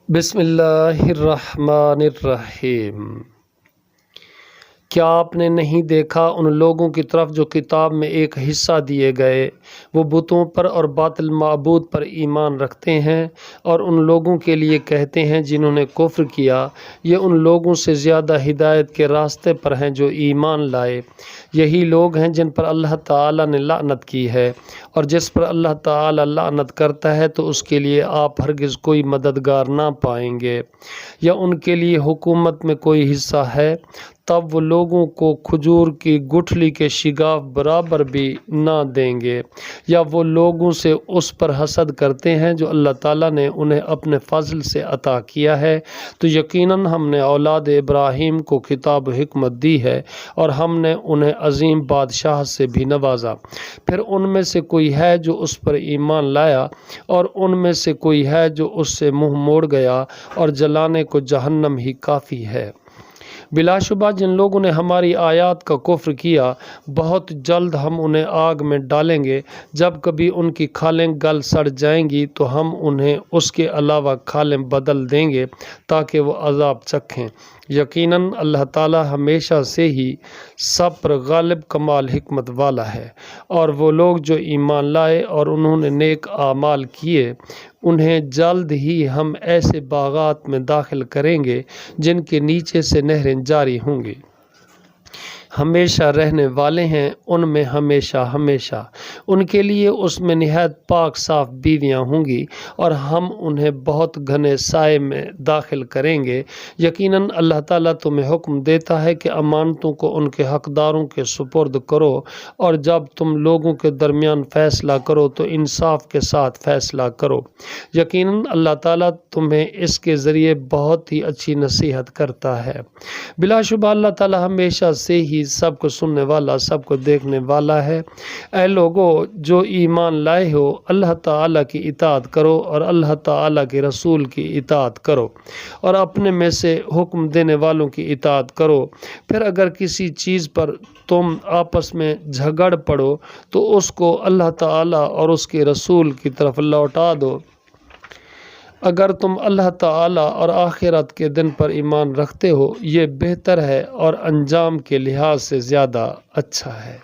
بسم اللہ الرحمن الرحیم۔ کیا آپ نے نہیں دیکھا ان لوگوں کی طرف جو کتاب میں ایک حصہ دیے گئے وہ بتوں پر اور باطل معبود پر ایمان رکھتے ہیں، اور ان لوگوں کے لیے کہتے ہیں جنہوں نے کفر کیا یہ ان لوگوں سے زیادہ ہدایت کے راستے پر ہیں جو ایمان لائے۔ یہی لوگ ہیں جن پر اللہ تعالیٰ نے لعنت کی ہے، اور جس پر اللہ تعالیٰ لعنت کرتا ہے تو اس کے لیے آپ ہرگز کوئی مددگار نہ پائیں گے، یا ان کے لیے حکومت میں کوئی حصہ ہے تب وہ لوگوں کو کھجور کی گٹھلی کے شگاف برابر بھی نہ دیں گے، یا وہ لوگوں سے اس پر حسد کرتے ہیں جو اللہ تعالیٰ نے انہیں اپنے فضل سے عطا کیا ہے، تو یقیناً ہم نے اولاد ابراہیم کو کتاب و حکمت دی ہے، اور ہم نے انہیں عظیم بادشاہ سے بھی نوازا۔ پھر ان میں سے کوئی ہے جو اس پر ایمان لایا، اور ان میں سے کوئی ہے جو اس سے منہ موڑ گیا، اور جلانے کو جہنم ہی کافی ہے۔ بلا شبہ جن لوگوں نے ہماری آیات کا کفر کیا بہت جلد ہم انہیں آگ میں ڈالیں گے، جب کبھی ان کی کھالیں گل سڑ جائیں گی تو ہم انہیں اس کے علاوہ کھالیں بدل دیں گے تاکہ وہ عذاب چکھیں۔ یقیناً اللہ تعالی ہمیشہ سے ہی سب پر غالب کمال حکمت والا ہے، اور وہ لوگ جو ایمان لائے اور انہوں نے نیک اعمال کیے انہیں جلد ہی ہم ایسے باغات میں داخل کریں گے جن کے نیچے سے نہریں جاری ہوں گی، ہمیشہ رہنے والے ہیں ان میں ہمیشہ ہمیشہ۔ ان کے لیے اس میں نہایت پاک صاف بیویاں ہوں گی، اور ہم انہیں بہت گھنے سائے میں داخل کریں گے۔ یقیناً اللہ تعالیٰ تمہیں حکم دیتا ہے کہ امانتوں کو ان کے حقداروں کے سپرد کرو، اور جب تم لوگوں کے درمیان فیصلہ کرو تو انصاف کے ساتھ فیصلہ کرو۔ یقیناً اللہ تعالیٰ تمہیں اس کے ذریعے بہت ہی اچھی نصیحت کرتا ہے۔ بلا شبہ اللہ تعالیٰ ہمیشہ سے ہی سب کو سننے والا، سب کو دیکھنے والا ہے۔ اے لوگو جو ایمان لائے ہو، اللہ تعالیٰ کی اطاعت کرو اور اللہ تعالیٰ کے رسول کی اطاعت کرو، اور اپنے میں سے حکم دینے والوں کی اطاعت کرو۔ پھر اگر کسی چیز پر تم آپس میں جھگڑ پڑو تو اس کو اللہ تعالیٰ اور اس کے رسول کی طرف لوٹا دو۔ اگر تم اللہ تعالیٰ اور آخرت کے دن پر ایمان رکھتے ہو یہ بہتر ہے اور انجام کے لحاظ سے زیادہ اچھا ہے۔